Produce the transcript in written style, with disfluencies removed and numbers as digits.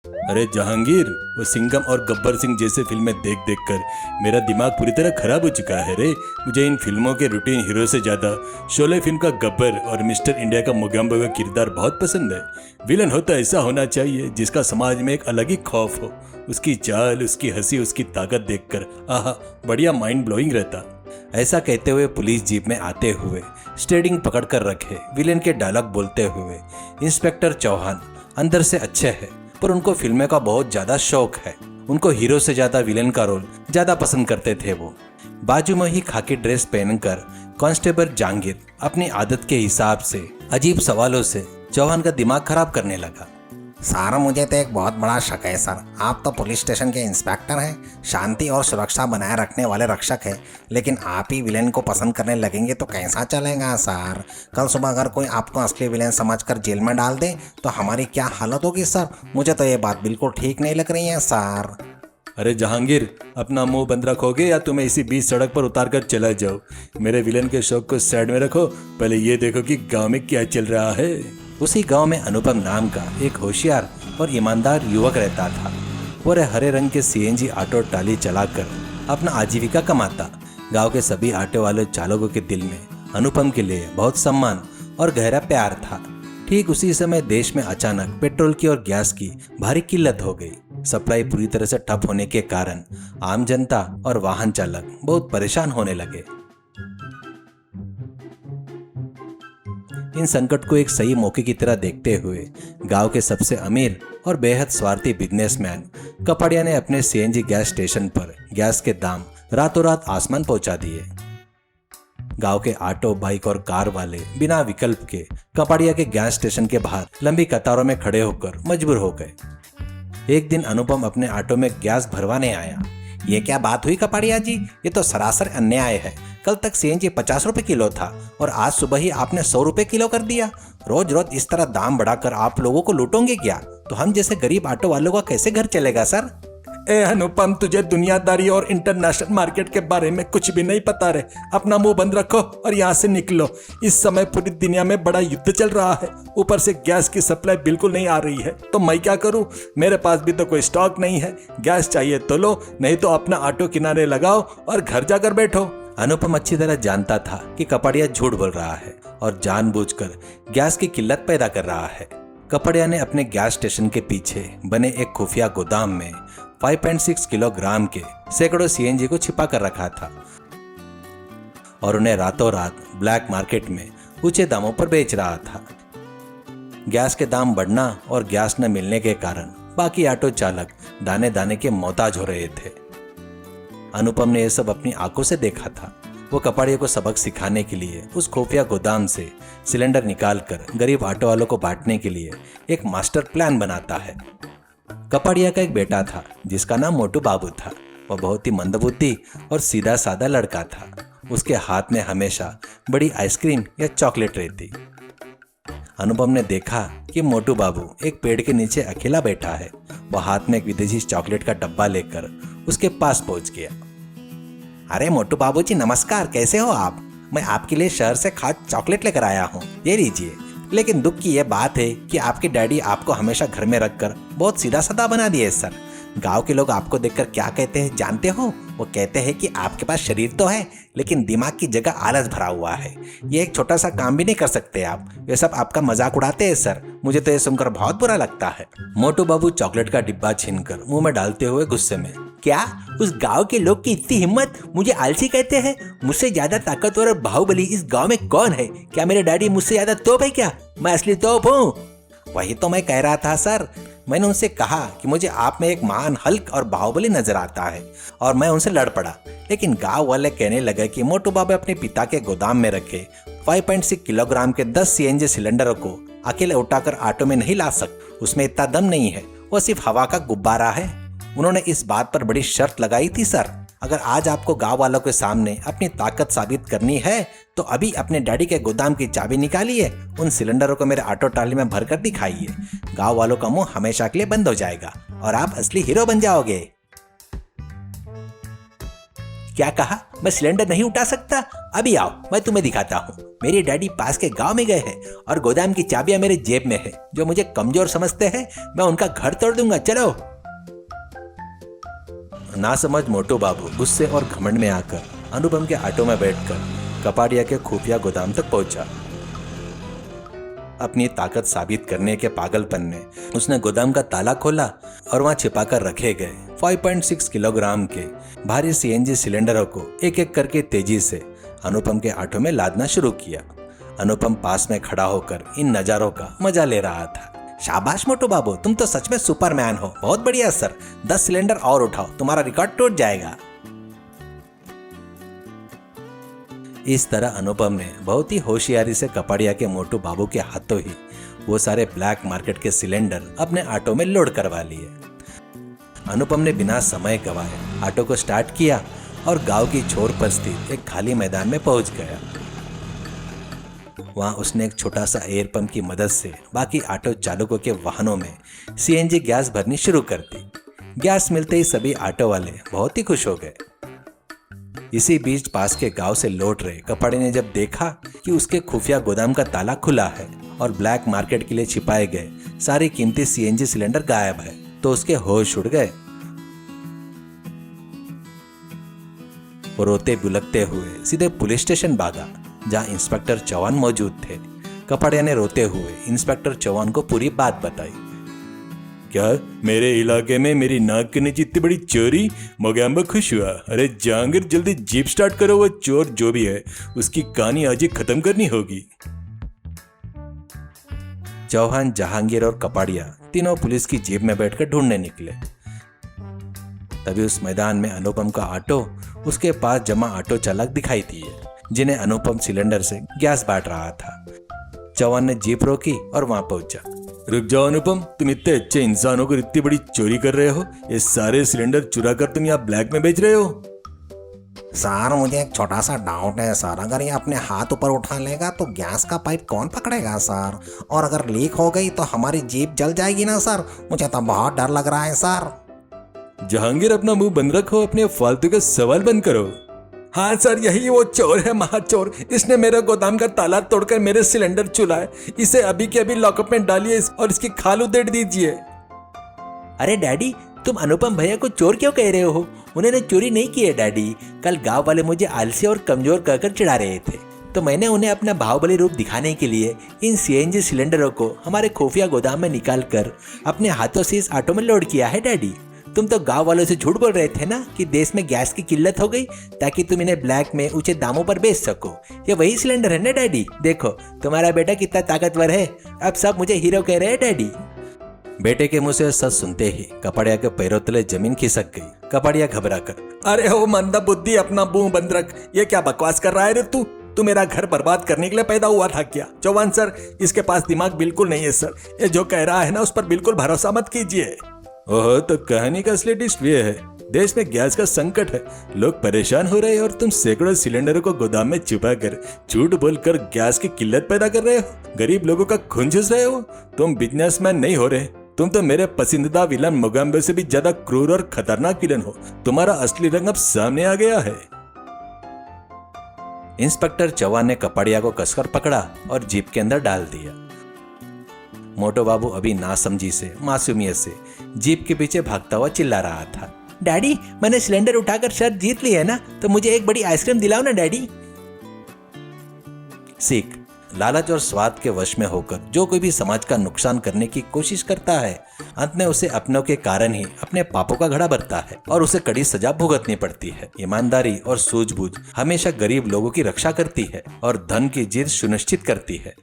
अरे जहांगीर, वो सिंघम और गब्बर सिंह जैसे फिल्में देख देख कर मेरा दिमाग पूरी तरह खराब हो चुका है रे। मुझे इन फिल्मों के रूटीन हीरो से ज्यादा शोले फिल्म का गब्बर और मिस्टर इंडिया का मोगैम्बो का किरदार बहुत पसंद है। विलन हो तो ऐसा होना चाहिए जिसका समाज में एक अलग ही खौफ हो। उसकी चाल, उसकी हंसी, उसकी ताकत देखकर आहा, बढ़िया माइंड ब्लोइंग रहता। ऐसा कहते हुए पुलिस जीप में आते हुए स्टेयरिंग पकड़ कर रखे विलेन के डायलॉग बोलते हुए इंस्पेक्टर चौहान अंदर से अच्छे हैं, पर उनको फिल्में का बहुत ज्यादा शौक है। उनको हीरो से ज्यादा विलेन का रोल ज्यादा पसंद करते थे वो। बाजू में ही खाकी ड्रेस पहनकर कांस्टेबल जहांगीर अपनी आदत के हिसाब से अजीब सवालों से चौहान का दिमाग खराब करने लगा। सर, मुझे तो एक बहुत बड़ा शक है सर। आप तो पुलिस स्टेशन के इंस्पेक्टर हैं, शांति और सुरक्षा बनाए रखने वाले रक्षक हैं, लेकिन आप ही विलेन को पसंद करने लगेंगे तो कैसा चलेगा सर? कल सुबह अगर कोई आपको असली विलेन समझकर जेल में डाल दे तो हमारी क्या हालत होगी सर? मुझे तो ये बात बिल्कुल ठीक नहीं लग रही है सर। अरे जहांगीर, अपना मुंह बंद रखोगे या तुम्हें इसी बीच सड़क पर उतार कर चला जाओ? मेरे विलेन के शौक को साइड में रखो, पहले ये देखो कि गांव में क्या चल रहा है। उसी गांव में अनुपम नाम का एक होशियार और ईमानदार युवक रहता था। वो हरे रंग के सीएनजी ऑटो टाली चलाकर अपना आजीविका कमाता। गांव के सभी ऑटो वाले चालकों के दिल में अनुपम के लिए बहुत सम्मान और गहरा प्यार था। ठीक उसी समय देश में अचानक पेट्रोल की और गैस की भारी किल्लत हो गई। सप्लाई पूरी तरह से ठप होने के कारण आम जनता और वाहन चालक बहुत परेशान होने लगे। इन संकट को एक सही मौके की तरह देखते हुए गांव के सबसे अमीर और बेहद स्वार्थी बिजनेसमैन कपड़िया ने अपने सीएनजी गैस स्टेशन पर गैस के दाम रातों रात आसमान पहुंचा दिए। गांव के ऑटो, बाइक और कार वाले बिना विकल्प के कपड़िया के गैस स्टेशन के बाहर लंबी कतारों में खड़े होकर मजबूर हो गए। एक दिन अनुपम अपने ऑटो में गैस भरवाने आया। ये क्या बात हुई कपाड़िया जी? ये तो सरासर अन्याय है। कल तक सीएनजी 50 रुपए किलो था और आज सुबह ही आपने 100 रुपए किलो कर दिया। रोज रोज इस तरह दाम बढ़ाकर आप लोगों को लूटोगे क्या? तो हम जैसे गरीब ऑटो वालों का कैसे घर चलेगा सर? ए अनुपम, तुझे दुनियादारी और इंटरनेशनल मार्केट के बारे में कुछ भी नहीं पता रे। अपना मुंह बंद रखो और यहाँ से निकलो। इस समय पूरी दुनिया में बड़ा युद्ध चल रहा है, ऊपर से गैस की सप्लाई बिल्कुल नहीं आ रही है, तो मैं क्या करूँ? मेरे पास भी तो कोई स्टॉक नहीं है। गैस चाहिए तो लो, नहीं तो अपना ऑटो किनारे लगाओ और घर जाकर बैठो। अनुपम अच्छी तरह जानता था कि कपड़िया झूठ बोल रहा है और जानबूझकर गैस की किल्लत पैदा कर रहा है। कपड़िया ने अपने गैस स्टेशन के पीछे बने एक खुफिया गोदाम में 5.6 किलोग्राम के सैकड़ों सीएनजी को छिपा कर रखा था और उन्हें रातों रात ब्लैक मार्केट में ऊंचे दामों पर बेच रहा था। गैस के दाम बढ़ना और गैस न मिलने के कारण बाकी ऑटो चालक दाने दाने के मोहताज हो रहे थे। अनुपम ने यह सब अपनी आंखों से देखा था। वो कपड़िया को सबक सिखाने के लिए उस खुफिया गोदाम से सिलेंडर निकालकर गरीब ऑटो वालों को बांटने के लिए एक मास्टर प्लान बनाता है। कपड़िया का एक बेटा था जिसका नाम मोटू बाबू था। वह बहुत ही मंदबुद्धि और सीधा साधा लड़का था। उसके हाथ में हमेशा बड़ी आइसक्रीम या चॉकलेट रहती। अनुपम ने देखा कि मोटू बाबू एक पेड़ के नीचे अकेला बैठा है। वह हाथ में एक विदेशी चॉकलेट का डब्बा लेकर उसके पास पहुंच गया। अरे मोटू बाबूजी नमस्कार, कैसे हो आप? मैं आपके लिए शहर से खास चॉकलेट लेकर आया हूँ, ये लीजिए। लेकिन दुख की यह बात है कि आपके डैडी आपको हमेशा घर में रखकर बहुत सीधा साधा बना दिए सर। गांव के लोग आपको देखकर क्या कहते हैं जानते हो? वो कहते हैं कि आपके पास शरीर तो है लेकिन दिमाग की जगह आलस भरा हुआ है। ये एक छोटा सा काम भी नहीं कर सकते आप। ये सब आपका मजाक उड़ाते हैं सर। मुझे तो ये सुनकर बहुत बुरा लगता है। मोटू बाबू चॉकलेट का डिब्बा छीनकर मुंह में डालते हुए गुस्से में, क्या उस गांव के लोग की इतनी हिम्मत? मुझे आलसी कहते हैं? मुझसे ज्यादा ताकतवर और बाहुबली इस गांव में कौन है? क्या मेरे डैडी मुझसे ज्यादा तोप है क्या? मैं असली तोप हूँ। वही तो मैं कह रहा था सर। मैंने उनसे कहा कि मुझे आप में एक महान हल्क और बाहुबली नजर आता है और मैं उनसे लड़ पड़ा। लेकिन गांव वाले कहने लगे कि मोटू बाबू अपने पिता के गोदाम में रखे 5.6 किलोग्राम के 10 सीएनजी सिलेंडरों को अकेले उठाकर ऑटो में नहीं ला सकते। उसमें इतना दम नहीं है, वो सिर्फ हवा का गुब्बारा है। उन्होंने इस बात पर बड़ी शर्त लगाई थी सर, अगर आज आपको गांव वालों के सामने अपनी ताकत साबित करनी है तो अभी अपने डैडी के गोदाम की चाबी निकालिए, उन सिलेंडरों को मेरे ऑटो ट्रॉली में भरकर दिखाइए। गांव वालों का मुंह हमेशा के लिए बंद हो जाएगा और आप असली हीरो बन जाओगे। क्या कहा? मैं सिलेंडर नहीं उठा सकता? अभी आओ, मैं तुम्हें दिखाता हूँ। मेरे डैडी पास के गांव में गए हैं और गोदाम की चाबियां मेरे जेब में है। जो मुझे कमजोर समझते हैं, मैं उनका घर तोड़ दूंगा। चलो। ना समझ मोटू बाबू गुस्से और घमंड में आकर अनुपम के ऑटो में बैठकर कपाड़िया के खुफिया गोदाम तक पहुंचा। अपनी ताकत साबित करने के पागलपन में उसने गोदाम का ताला खोला और वहां छिपाकर रखे गए 5.6 किलोग्राम के भारी सीएनजी सिलेंडरों को एक एक करके तेजी से अनुपम के ऑटो में लादना शुरू किया। अनुपम पास में खड़ा होकर इन नजारों का मजा ले रहा था। शाबाश मोटू बाबू, तुम तो सच में सुपरमैन हो। बहुत बढ़िया सर, 10 सिलेंडर और उठाओ, तुम्हारा रिकॉर्ड टूट जाएगा। इस तरह अनुपम ने बहुत ही होशियारी से कपाड़िया के मोटू बाबू के हाथों ही वो सारे ब्लैक मार्केट के सिलेंडर अपने ऑटो में लोड करवा लिए। अनुपम ने बिना समय गवाए ऑटो को स्टार्ट किया और गांव की छोर पर स्थित एक खाली मैदान में पहुंच गया। वहां उसने एक छोटा सा एयर पंप की मदद से बाकी ऑटो चालकों के वाहनों में सीएनजी गैस भरनी शुरू कर दी। गैस मिलते ही सभी ऑटो वाले बहुत ही खुश हो गए। इसी बीच पास के गांव से लौट रहे कपाड़े ने जब देखा कि उसके खुफिया गोदाम का ताला खुला है और ब्लैक मार्केट के लिए छिपाए गए सारे कीमती सीएनजी सिलेंडर गायब है, तो उसके होश उड़ गए। वो रोते बुलकते हुए सीधे पुलिस स्टेशन भागा, जहां इंस्पेक्टर चौहान मौजूद थे। कपाड़िया ने रोते हुए इंस्पेक्टर चौहान को पूरी बात बताई। क्या मेरे इलाके में मेरी नाक के नीचे इतनी बड़ी चोरी? मोगैम्बा खुश हुआ। अरे जहांगीर, जल्दी जीप स्टार्ट करो, वो चोर जो भी है उसकी कहानी आज ही खत्म करनी होगी। चौहान, जहांगीर और कपाड़िया तीनों पुलिस की जीप में बैठकर ढूंढने निकले। तभी उस मैदान में अनुपम का ऑटो, उसके पास जमा ऑटो चालक दिखाई दिए, जिन्हें अनुपम सिलेंडर से गैस बांट रहा था। चौहान ने जीप रोकी और वहां पहुंचा। रुक जाओ अनुपम, तुम इतने अच्छे इंसान होकर इतनी बड़ी चोरी कर रहे हो? ये सारे सिलेंडर चुरा कर तुम यहाँ ब्लैक में बेच रहे हो? सर, मुझे एक छोटा सा डाउट है सर। अगर ये अपने हाथ ऊपर उठा लेगा तो गैस का पाइप कौन पकड़ेगा सर? और अगर लीक हो गई तो हमारी जीप जल जाएगी ना सर? मुझे तो बहुत डर लग रहा है सर। जहांगीर, अपना मुंह बंद रखो, अपने फालतू के सवाल बंद करो। हाँ सर, यही वो चोर है, महाचोर। इसने मेरे गोदाम का ताला तोड़कर मेरे सिलेंडर चुराए। इसे अभी के अभी लॉकअप में डालिए और इसकी खाल उधेड़ दीजिए। अरे डैडी, तुम अनुपम भैया को चोर क्यों कह रहे हो? उन्होंने चोरी नहीं की है डैडी। कल गांव वाले मुझे आलसी और कमजोर कहकर चिढ़ा रहे थे, तो मैंने उन्हें अपना बाहुबली रूप दिखाने के लिए इन सीएनजी सिलेंडरों को हमारे खुफिया गोदाम में निकाल कर अपने हाथों से इस ऑटो में लोड किया है डैडी। तुम तो गांव वालों से झूठ बोल रहे थे ना कि देश में गैस की किल्लत हो गई ताकि तुम इन्हें ब्लैक में ऊंचे दामों पर बेच सको। ये वही सिलेंडर है ना डैडी? देखो तुम्हारा बेटा कितना ताकतवर है। अब सब मुझे हीरो कह रहे हैं डैडी। बेटे के मुंह से सच सुनते ही कपाड़िया के पैरों तले जमीन खिसक गई। कपाड़िया घबरा कर, अरे हो मंदा बुद्धि, अपना मुंह बंद रख। ये क्या बकवास कर रहा है रे तू मेरा घर बर्बाद करने के लिए पैदा हुआ था क्या? चौहान सर, इसके पास दिमाग बिल्कुल नहीं है सर। ये जो कह रहा है ना, उस पर बिल्कुल भरोसा मत कीजिए। ओह, तो कहानी का असली ट्विस्ट ये है, देश में गैस का संकट है, लोग परेशान हो रहे हैं और तुम सैकड़ों सिलेंडरों को गोदाम में छुपा कर झूठ बोलकर गैस की किल्लत पैदा कर रहे हो। गरीब लोगों का खून चूस रहे हो। तुम बिजनेसमैन नहीं हो रहे, तुम तो मेरे पसंदीदा विलन मोगैम्बे से भी ज्यादा क्रूर और खतरनाक विलन हो। तुम्हारा असली रंग अब सामने आ गया है। इंस्पेक्टर चौहान ने कपाड़िया को कसकर पकड़ा और जीप के अंदर डाल दिया। मोटू बाबू अभी नासमझी से, मासूमियत से जीप के पीछे भागता हुआ चिल्ला रहा था। डैडी, मैंने सिलेंडर उठाकर शर्त जीत ली है ना, तो मुझे एक बड़ी आइसक्रीम दिलाओ ना डैडी। सीख, लालच और स्वाद के वश में होकर जो कोई भी समाज का नुकसान करने की कोशिश करता है, अंत में उसे अपनों के कारण ही अपने पापों का घड़ा भरता है और उसे कड़ी सजा भुगतनी पड़ती है। ईमानदारी और सूझबूझ हमेशा गरीब लोगों की रक्षा करती है और धन की जीत सुनिश्चित करती है।